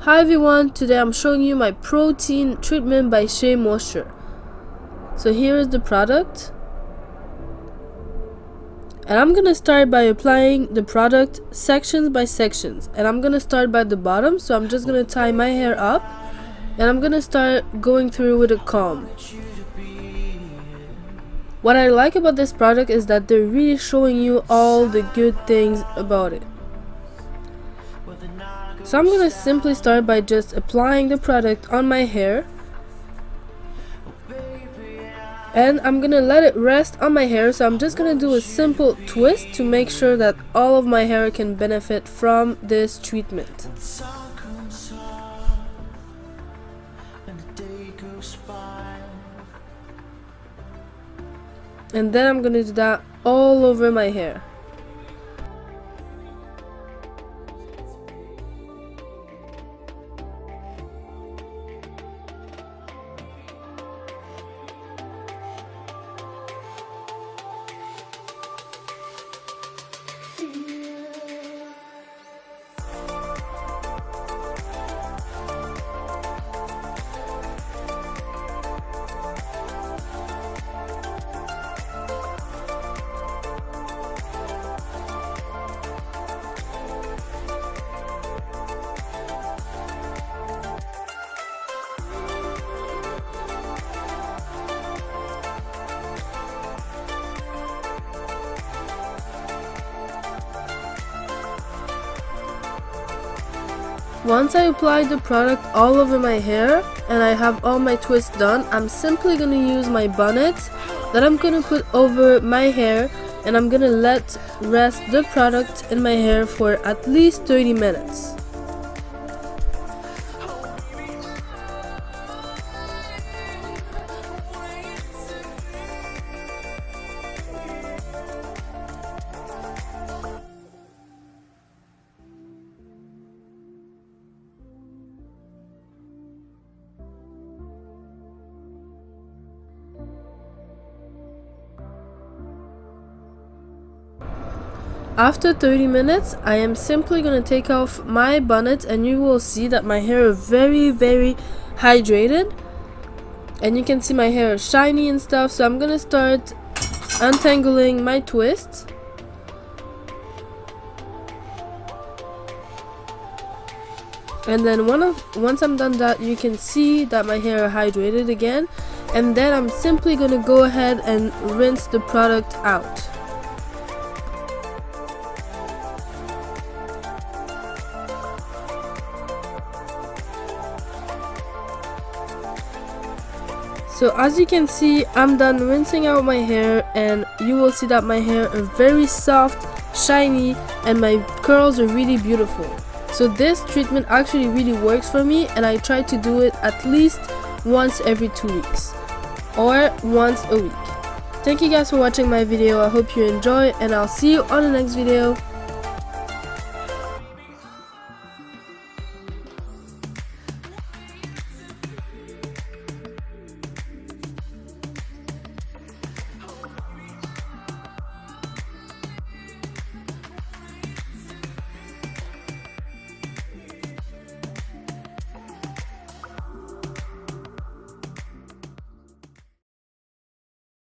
Hi everyone, today I'm showing you my protein treatment by SheaMoisture. So here is the product, and I'm gonna start by applying the product sections by sections, and I'm gonna start by the bottom. So I'm just gonna tie my hair up, and I'm gonna start going through with a comb. What I like about this product is that they're really showing you all the good things about it. So I'm gonna simply start by just applying the product on my hair, and I'm gonna let it rest on my hair. So I'm just gonna do a simple twist to make sure that all of my hair can benefit from this treatment. And then I'm gonna do that all over my hair. Once I apply the product all over my hair and I have all my twists done, I'm simply going to use my bonnet that I'm going to put over my hair, and I'm going to let rest the product in my hair for at least 30 minutes. After 30 minutes, I am simply going to take off my bonnet, and you will see that my hair is very hydrated, and you can see my hair is shiny and stuff. So I'm going to start untangling my twists. And then once I'm done that, you can see that my hair is hydrated again, and then I'm simply going to go ahead and rinse the product out. So as you can see, I'm done rinsing out my hair, and you will see that my hair is very soft, shiny, and my curls are really beautiful. So this treatment actually really works for me, and I try to do it at least once every 2 weeks or once a week. Thank you guys for watching my video. I hope you enjoy, and I'll see you on the next video.